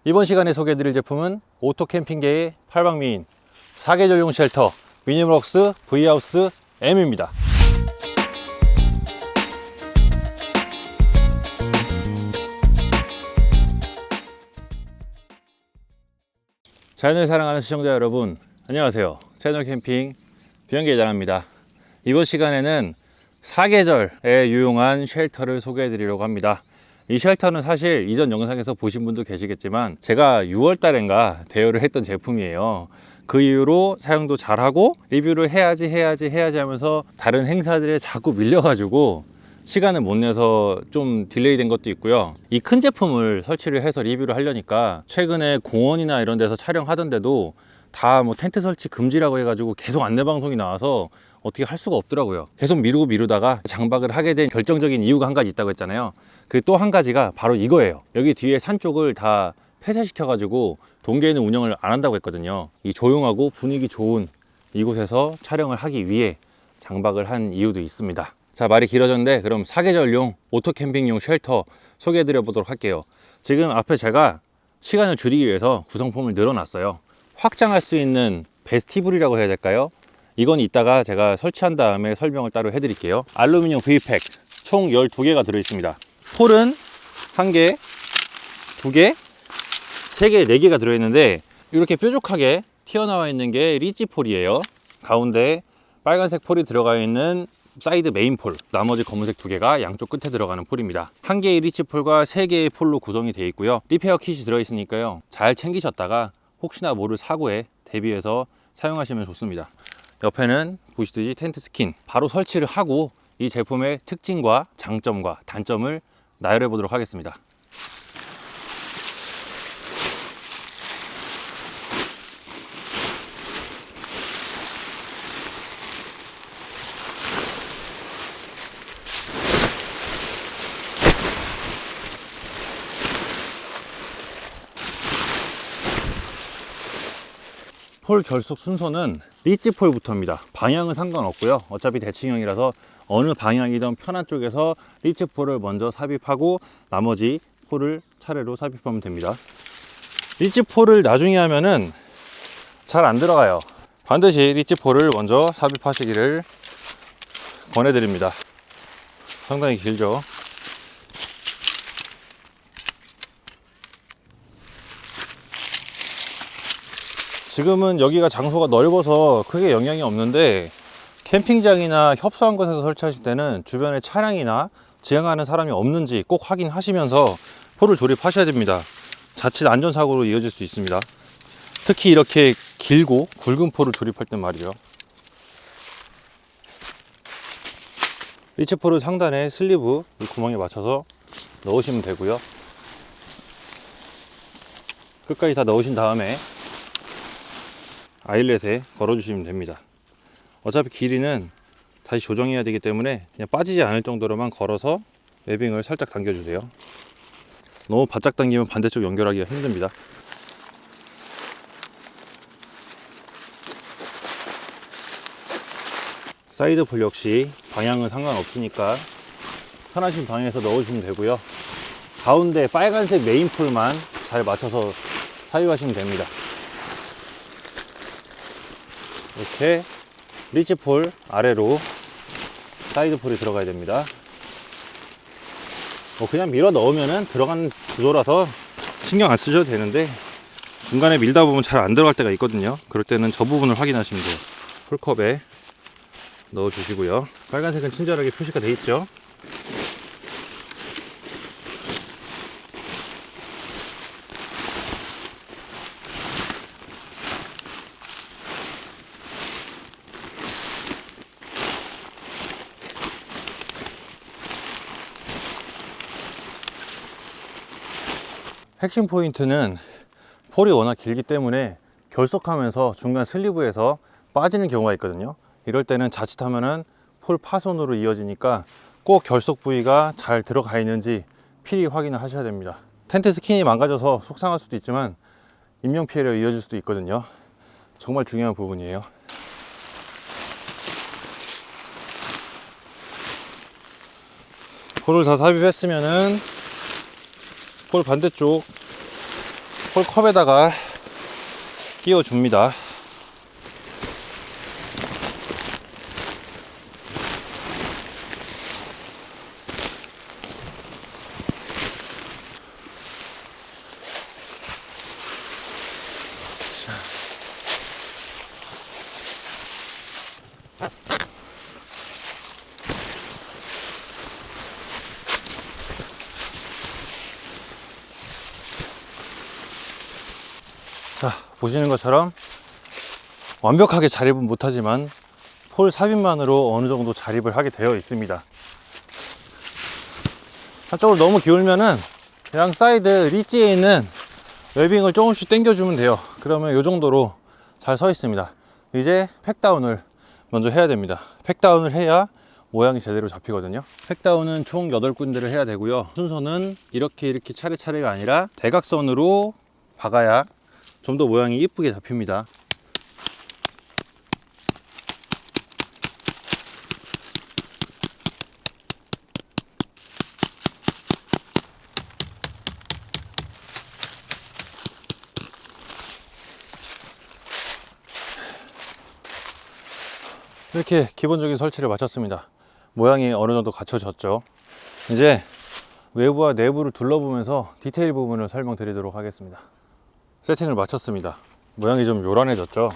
이번 시간에 소개해드릴 제품은 오토 캠핑계의 팔방미인 4계절용 쉘터 미니멀웍스 V하우스 M입니다. 자연을 사랑하는 시청자 여러분, 안녕하세요. 채널 캠핑 비영계자입니다. 이번 시간에는 4계절에 유용한 쉘터를 소개해 드리려고 합니다. 이 쉘터는 사실 이전 영상에서 보신 분도 계시겠지만 제가 6월 달인가 대여를 했던 제품이에요. 그 이후로 사용도 잘하고 리뷰를 해야지 하면서 다른 행사들에 자꾸 밀려가지고 시간을 못 내서 좀 딜레이 된 것도 있고요. 이 큰 제품을 설치를 해서 리뷰를 하려니까 최근에 공원이나 이런 데서 촬영하던데도 다 뭐 텐트 설치 금지라고 해가지고 계속 안내 방송이 나와서 어떻게 할 수가 없더라고요. 계속 미루다가 장박을 하게 된 결정적인 이유가 한 가지 있다고 했잖아요. 그 또 한 가지가 바로 이거예요. 여기 뒤에 산 쪽을 다 폐쇄시켜 가지고 동계에는 운영을 안 한다고 했거든요. 이 조용하고 분위기 좋은 이곳에서 촬영을 하기 위해 장박을 한 이유도 있습니다. 자, 말이 길어졌는데 그럼 4계절용 오토 캠핑용 쉘터 소개해 드려 보도록 할게요. 지금 앞에 제가 시간을 줄이기 위해서 구성품을 늘어놨어요. 확장할 수 있는 베스티블이라고 해야 될까요? 이건 이따가 제가 설치한 다음에 설명을 따로 해드릴게요. 알루미늄 V팩 총 12개가 들어있습니다. 폴은 1개, 2개, 3개, 4개가 들어있는데 이렇게 뾰족하게 튀어나와 있는 게 리치 폴이에요. 가운데 빨간색 폴이 들어가 있는 사이드 메인 폴, 나머지 검은색 2개가 양쪽 끝에 들어가는 폴입니다. 1개의 리치 폴과 3개의 폴로 구성이 되어 있고요. 리페어 킷이 들어있으니까요, 잘 챙기셨다가 혹시나 모를 사고에 대비해서 사용하시면 좋습니다. 옆에는 보시듯이 텐트 스킨, 바로 설치를 하고 이 제품의 특징과 장점과 단점을 나열해 보도록 하겠습니다. 폴 결속 순서는 리치 폴부터입니다. 방향은 상관없고요. 어차피 대칭형이라서 어느 방향이든 편한 쪽에서 리치 폴을 먼저 삽입하고 나머지 폴을 차례로 삽입하면 됩니다. 리치 폴을 나중에 하면은 잘 안 들어가요. 반드시 리치 폴을 먼저 삽입하시기를 권해드립니다. 상당히 길죠. 지금은 여기가 장소가 넓어서 크게 영향이 없는데 캠핑장이나 협소한 곳에서 설치하실 때는 주변에 차량이나 지나가는 사람이 없는지 꼭 확인하시면서 폴을 조립하셔야 됩니다. 자칫 안전사고로 이어질 수 있습니다. 특히 이렇게 길고 굵은 폴을 조립할 땐 말이죠. 리치 폴을 상단에 슬리브 이 구멍에 맞춰서 넣으시면 되고요. 끝까지 다 넣으신 다음에 아일렛에 걸어주시면 됩니다. 어차피 길이는 다시 조정해야 되기 때문에 그냥 빠지지 않을 정도로만 걸어서 웨빙을 살짝 당겨주세요. 너무 바짝 당기면 반대쪽 연결하기가 힘듭니다. 사이드 폴 역시 방향은 상관없으니까 편하신 방향에서 넣어주시면 되고요. 가운데 빨간색 메인 폴만 잘 맞춰서 사용하시면 됩니다. 이렇게 리치 폴 아래로 사이드 폴이 들어가야 됩니다. 그냥 밀어 넣으면 들어가는 구조라서 신경 안 쓰셔도 되는데 중간에 밀다 보면 잘 안 들어갈 때가 있거든요. 그럴 때는 저 부분을 확인하시면 돼요. 폴컵에 넣어 주시고요. 빨간색은 친절하게 표시가 되어 있죠. 핵심 포인트는 폴이 워낙 길기 때문에 결속하면서 중간 슬리브에서 빠지는 경우가 있거든요. 이럴 때는 자칫하면은 폴 파손으로 이어지니까 꼭 결속 부위가 잘 들어가 있는지 필히 확인을 하셔야 됩니다. 텐트 스킨이 망가져서 속상할 수도 있지만 인명피해로 이어질 수도 있거든요. 정말 중요한 부분이에요. 폴을 다 삽입했으면은 폴 반대쪽 홀컵에다가 끼워 줍니다. 자, 보시는 것처럼 완벽하게 자립은 못하지만 폴 삽입만으로 어느 정도 자립을 하게 되어 있습니다. 한쪽으로 너무 기울면은 양 사이드 리지에 있는 웨빙을 조금씩 당겨주면 돼요. 그러면 이 정도로 잘 서 있습니다. 이제 팩다운을 먼저 해야 됩니다. 팩다운을 해야 모양이 제대로 잡히거든요. 팩다운은 총 8군데를 해야 되고요. 순서는 이렇게 차례차례가 아니라 대각선으로 박아야 좀 더 모양이 이쁘게 잡힙니다. 이렇게 기본적인 설치를 마쳤습니다. 모양이 어느 정도 갖춰졌죠. 이제 외부와 내부를 둘러보면서 디테일 부분을 설명드리도록 하겠습니다. 세팅을 마쳤습니다. 모양이 좀 요란해졌죠.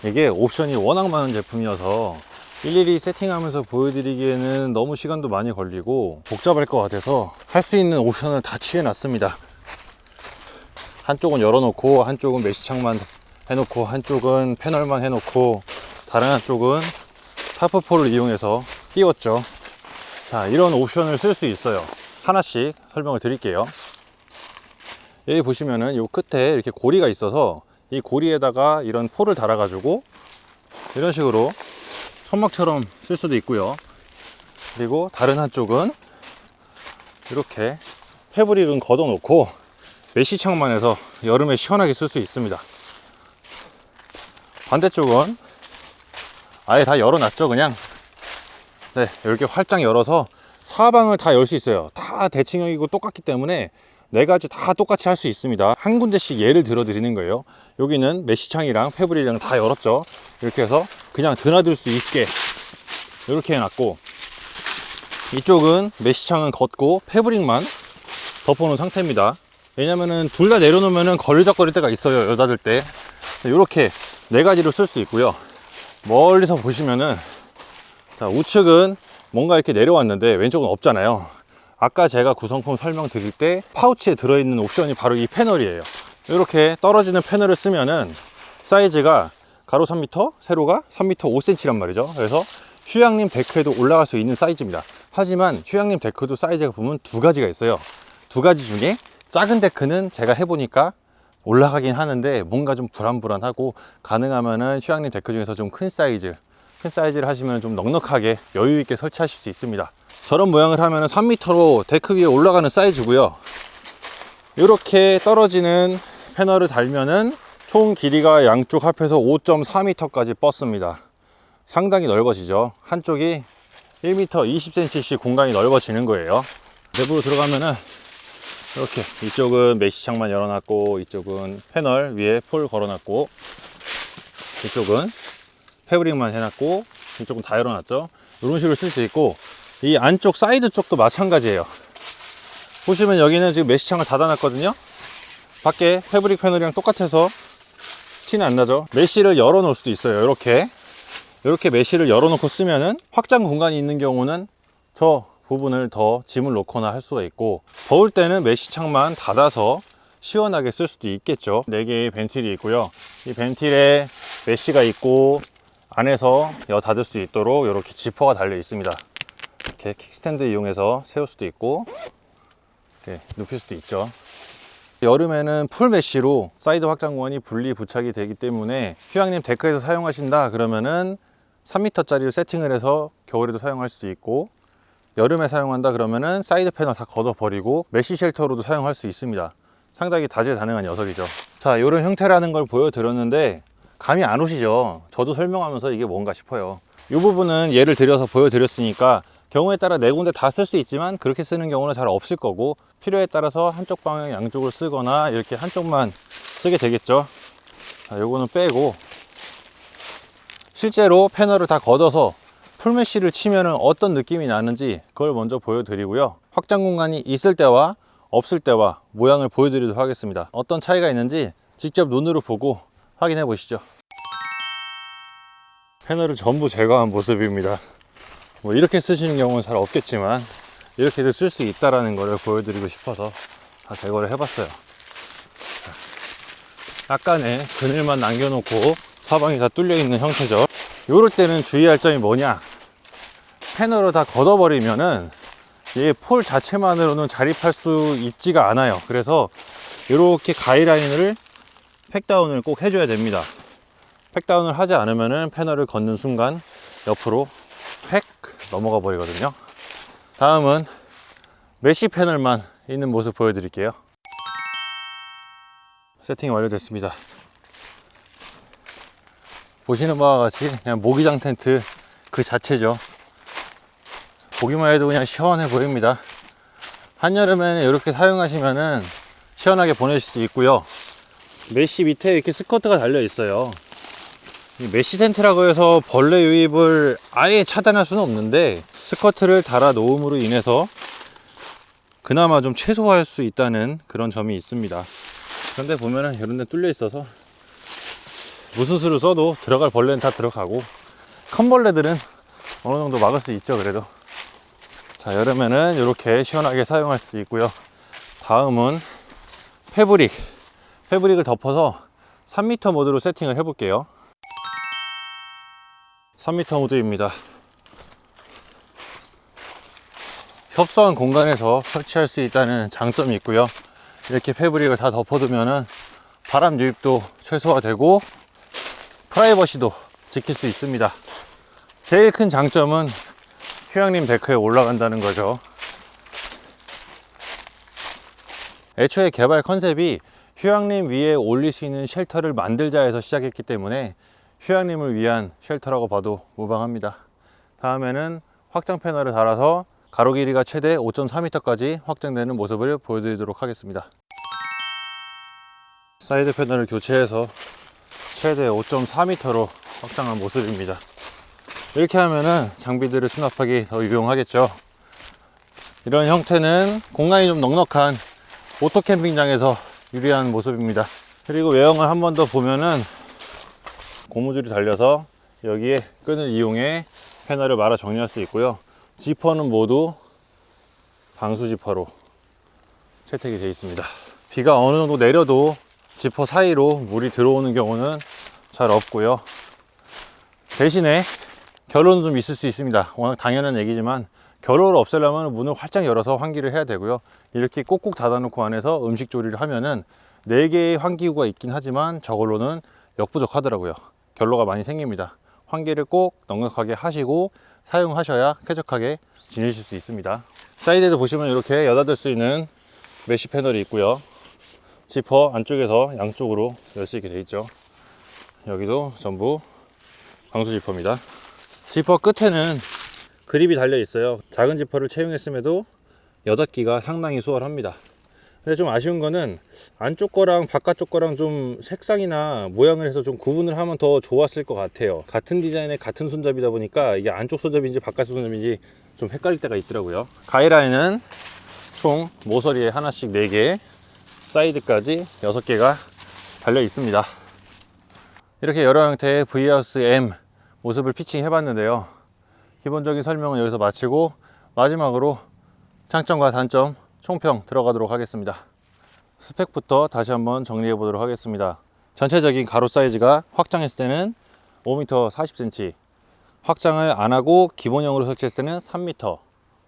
이게 옵션이 워낙 많은 제품이어서 일일이 세팅하면서 보여드리기에는 너무 시간도 많이 걸리고 복잡할 것 같아서 할 수 있는 옵션을 다 취해 놨습니다. 한쪽은 열어놓고, 한쪽은 메시창만 해놓고, 한쪽은 패널만 해놓고, 다른 한쪽은 타프폴을 이용해서 끼웠죠. 자, 이런 옵션을 쓸 수 있어요. 하나씩 설명을 드릴게요. 여기 보시면은 이 끝에 이렇게 고리가 있어서 이 고리에다가 이런 폴을 달아 가지고 이런 식으로 천막처럼 쓸 수도 있고요. 그리고 다른 한쪽은 이렇게 패브릭은 걷어 놓고 메쉬창만 해서 여름에 시원하게 쓸 수 있습니다. 반대쪽은 아예 다 열어놨죠. 그냥 네, 이렇게 활짝 열어서 사방을 다 열 수 있어요. 다 대칭형이고 똑같기 때문에 네 가지 다 똑같이 할 수 있습니다. 한 군데씩 예를 들어 드리는 거예요. 여기는 메쉬창이랑 패브릭이랑 다 열었죠. 이렇게 해서 그냥 드나들 수 있게 이렇게 해놨고, 이쪽은 메쉬창은 걷고 패브릭만 덮어놓은 상태입니다. 왜냐면은 둘 다 내려놓으면은 걸리적거릴 때가 있어요. 열 닫을 때. 이렇게 네 가지로 쓸 수 있고요. 멀리서 보시면은, 자, 우측은 뭔가 이렇게 내려왔는데 왼쪽은 없잖아요. 아까 제가 구성품 설명드릴 때 파우치에 들어있는 옵션이 바로 이 패널이에요. 이렇게 떨어지는 패널을 쓰면은 사이즈가 가로 3m, 세로가 3m 5cm란 말이죠. 그래서 휴양림 데크에도 올라갈 수 있는 사이즈입니다. 하지만 휴양림 데크도 사이즈가 보면 두 가지가 있어요. 두 가지 중에 작은 데크는 제가 해보니까 올라가긴 하는데 뭔가 좀 불안불안하고, 가능하면은 휴양림 데크 중에서 좀 큰 사이즈를 하시면 좀 넉넉하게 여유 있게 설치하실 수 있습니다. 저런 모양을 하면 3m로 데크 위에 올라가는 사이즈고요. 이렇게 떨어지는 패널을 달면은 총 길이가 양쪽 합해서 5.4m까지 뻗습니다. 상당히 넓어지죠. 한쪽이 1m 20cm씩 공간이 넓어지는 거예요. 내부로 들어가면은 이렇게 이쪽은 메쉬창만 열어놨고, 이쪽은 패널 위에 폴 걸어놨고, 이쪽은 패브릭만 해놨고, 이쪽은 다 열어놨죠. 이런 식으로 쓸 수 있고, 이 안쪽 사이드 쪽도 마찬가지예요. 보시면 여기는 지금 메쉬창을 닫아놨거든요. 밖에 패브릭 패널이랑 똑같아서 티는 안 나죠. 메쉬를 열어 놓을 수도 있어요. 이렇게 메쉬를 열어 놓고 쓰면은 확장 공간이 있는 경우는 저 부분을 더 짐을 놓거나 할 수가 있고, 더울 때는 메쉬창만 닫아서 시원하게 쓸 수도 있겠죠. 4개의 벤틸이 있고요. 이 벤틸에 메쉬가 있고 안에서 닫을 수 있도록 이렇게 지퍼가 달려 있습니다. 이렇게 킥스탠드 이용해서 세울 수도 있고, 이렇게 눕힐 수도 있죠. 여름에는 풀 메쉬로 사이드 확장 공간이 분리 부착이 되기 때문에 휴양림 데크에서 사용하신다 그러면은 3m짜리로 세팅을 해서 겨울에도 사용할 수 있고, 여름에 사용한다 그러면은 사이드 패널 다 걷어 버리고 메쉬 쉘터로도 사용할 수 있습니다. 상당히 다재다능한 녀석이죠. 자, 이런 형태라는 걸 보여드렸는데 감이 안 오시죠? 저도 설명하면서 이게 뭔가 싶어요. 이 부분은 예를 들어서 보여드렸으니까 경우에 따라 네 군데 다 쓸 수 있지만 그렇게 쓰는 경우는 잘 없을 거고, 필요에 따라서 한쪽 방향 양쪽을 쓰거나 이렇게 한쪽만 쓰게 되겠죠. 자, 요거는 빼고, 실제로 패널을 다 걷어서 풀메쉬를 치면은 어떤 느낌이 나는지 그걸 먼저 보여드리고요. 확장 공간이 있을 때와 없을 때와 모양을 보여드리도록 하겠습니다. 어떤 차이가 있는지 직접 눈으로 보고 확인해 보시죠. 패널을 전부 제거한 모습입니다. 뭐 이렇게 쓰시는 경우는 잘 없겠지만 이렇게도 쓸 수 있다는 것을 보여드리고 싶어서 다 제거를 해봤어요. 약간의 그늘만 남겨놓고 사방이 다 뚫려 있는 형태죠. 이럴 때는 주의할 점이 뭐냐, 패널을 다 걷어버리면은 이 폴 자체만으로는 자립할 수 있지가 않아요. 그래서 이렇게 가이라인을 팩다운을 꼭 해줘야 됩니다. 팩다운을 하지 않으면은 패널을 걷는 순간 옆으로 팩 넘어가 버리거든요. 다음은 메쉬 패널만 있는 모습 보여드릴게요. 세팅이 완료됐습니다. 보시는 바와 같이 그냥 모기장 텐트 그 자체죠. 보기만 해도 그냥 시원해 보입니다. 한여름에는 이렇게 사용하시면은 시원하게 보내실 수 있고요. 메쉬 밑에 이렇게 스커트가 달려 있어요. 이 메쉬 텐트라고 해서 벌레 유입을 아예 차단할 수는 없는데, 스커트를 달아 놓음으로 인해서 그나마 좀 최소화할 수 있다는 그런 점이 있습니다. 그런데 보면은 이런 데 뚫려 있어서 무슨 수를 써도 들어갈 벌레는 다 들어가고, 큰 벌레들은 어느 정도 막을 수 있죠. 그래도 자, 여름에는 이렇게 시원하게 사용할 수 있고요. 다음은 패브릭을 덮어서 3m 모드로 세팅을 해 볼게요. 3m 모드입니다. 협소한 공간에서 설치할 수 있다는 장점이 있고요. 이렇게 패브릭을 다 덮어두면은 바람 유입도 최소화되고 프라이버시도 지킬 수 있습니다. 제일 큰 장점은 휴양림 데크에 올라간다는 거죠. 애초에 개발 컨셉이 휴양림 위에 올릴 수 있는 쉘터를 만들자 해서 시작했기 때문에 휴양림을 위한 쉘터라고 봐도 무방합니다. 다음에는 확장 패널을 달아서 가로 길이가 최대 5.4m까지 확장되는 모습을 보여드리도록 하겠습니다. 사이드 패널을 교체해서 최대 5.4m로 확장한 모습입니다. 이렇게 하면은 장비들을 수납하기 더 유용하겠죠. 이런 형태는 공간이 좀 넉넉한 오토 캠핑장에서 유리한 모습입니다. 그리고 외형을 한 번 더 보면은 고무줄이 달려서 여기에 끈을 이용해 패널을 말아 정리할 수 있고요. 지퍼는 모두 방수 지퍼로 채택이 되어 있습니다. 비가 어느 정도 내려도 지퍼 사이로 물이 들어오는 경우는 잘 없고요. 대신에 결로는 좀 있을 수 있습니다. 워낙 당연한 얘기지만 결로를 없애려면 문을 활짝 열어서 환기를 해야 되고요. 이렇게 꼭꼭 닫아놓고 안에서 음식 조리를 하면은 4개의 환기구가 있긴 하지만 저걸로는 역부족하더라고요. 결로가 많이 생깁니다. 환기를 꼭 넉넉하게 하시고 사용하셔야 쾌적하게 지내실 수 있습니다. 사이드에도 보시면 이렇게 여닫을 수 있는 메쉬 패널이 있고요. 지퍼 안쪽에서 양쪽으로 열 수 있게 되어 있죠. 여기도 전부 방수 지퍼입니다. 지퍼 끝에는 그립이 달려 있어요. 작은 지퍼를 채용했음에도 여닫기가 상당히 수월합니다. 근데 좀 아쉬운 거는 안쪽 거랑 바깥쪽 거랑 좀 색상이나 모양을 해서 좀 구분을 하면 더 좋았을 것 같아요. 같은 디자인의 같은 손잡이다 보니까 이게 안쪽 손잡이인지 바깥쪽 손잡이인지 좀 헷갈릴 때가 있더라고요. 가이라인은 총 모서리에 하나씩 4개, 사이드까지 6개가 달려 있습니다. 이렇게 여러 형태의 V하우스 M 모습을 피칭 해봤는데요. 기본적인 설명은 여기서 마치고 마지막으로 장점과 단점 총평 들어가도록 하겠습니다. 스펙부터 다시 한번 정리해 보도록 하겠습니다. 전체적인 가로 사이즈가 확장했을 때는 5m 40cm, 확장을 안 하고 기본형으로 설치했을 때는 3m,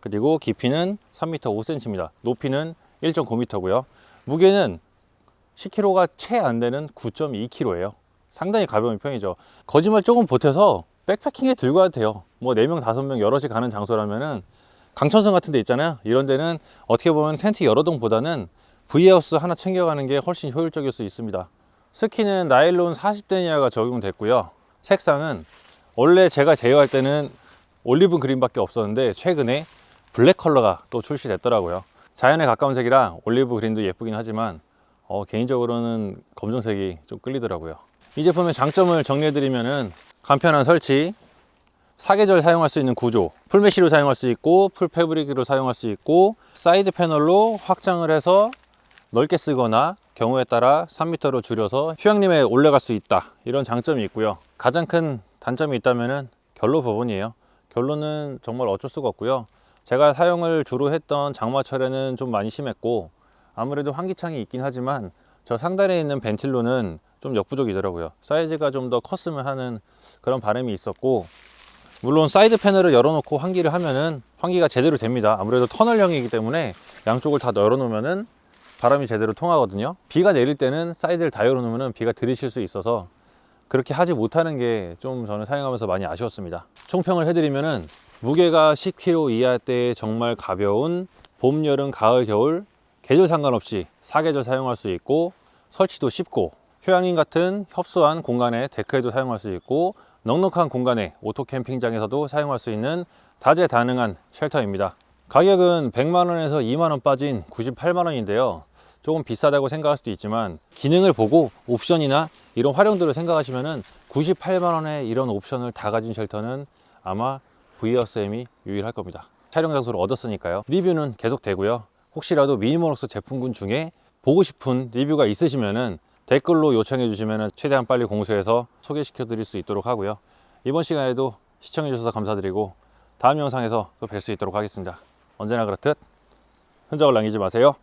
그리고 깊이는 3m 5cm입니다. 높이는 1.9m고요. 무게는 10kg가 채 안 되는 9.2kg예요. 상당히 가벼운 편이죠. 거짓말 조금 보태서 백패킹에 들고 가도 돼요. 뭐 4명, 5명 여럿이 가는 장소라면은 강천성 같은 데 있잖아요. 이런 데는 어떻게 보면 텐트 여러 동보다는 V하우스 하나 챙겨가는 게 훨씬 효율적일 수 있습니다. 스키는 나일론 40대 이하가 적용됐고요. 색상은 원래 제가 제어할 때는 올리브 그린밖에 없었는데 최근에 블랙 컬러가 또 출시됐더라고요. 자연에 가까운 색이라 올리브 그린도 예쁘긴 하지만 개인적으로는 검정색이 좀 끌리더라고요. 이 제품의 장점을 정리해드리면은 간편한 설치, 사계절 사용할 수 있는 구조, 풀메쉬로 사용할 수 있고 풀 패브릭으로 사용할 수 있고 사이드 패널로 확장을 해서 넓게 쓰거나 경우에 따라 3m로 줄여서 휴양림에 올라갈 수 있다, 이런 장점이 있고요. 가장 큰 단점이 있다면 결로 부분이에요. 결로는 정말 어쩔 수가 없고요. 제가 사용을 주로 했던 장마철에는 좀 많이 심했고 아무래도 환기창이 있긴 하지만 저 상단에 있는 벤틸로는 좀 역부족이더라고요. 사이즈가 좀 더 컸으면 하는 그런 바람이 있었고, 물론 사이드 패널을 열어놓고 환기를 하면은 환기가 제대로 됩니다. 아무래도 터널형이기 때문에 양쪽을 다 열어놓으면은 바람이 제대로 통하거든요. 비가 내릴 때는 사이드를 다 열어놓으면 비가 들이칠 수 있어서 그렇게 하지 못하는 게 좀 저는 사용하면서 많이 아쉬웠습니다. 총평을 해드리면은 무게가 10kg 이하 때 정말 가벼운 봄, 여름, 가을, 겨울 계절 상관없이 사계절 사용할 수 있고 설치도 쉽고 휴양림 같은 협소한 공간에 데크에도 사용할 수 있고 넉넉한 공간에 오토 캠핑장에서도 사용할 수 있는 다재다능한 쉘터입니다. 가격은 100만원에서 2만원 빠진 98만원인데요. 조금 비싸다고 생각할 수도 있지만 기능을 보고 옵션이나 이런 활용도를 생각하시면 98만원에 이런 옵션을 다 가진 쉘터는 아마 VRSM이 유일할 겁니다. 촬영 장소를 얻었으니까요. 리뷰는 계속 되고요. 혹시라도 미니모럭스 제품군 중에 보고 싶은 리뷰가 있으시면 댓글로 요청해 주시면 최대한 빨리 공수해서 소개시켜 드릴 수 있도록 하고요. 이번 시간에도 시청해 주셔서 감사드리고 다음 영상에서 또 뵐 수 있도록 하겠습니다. 언제나 그렇듯 흔적을 남기지 마세요.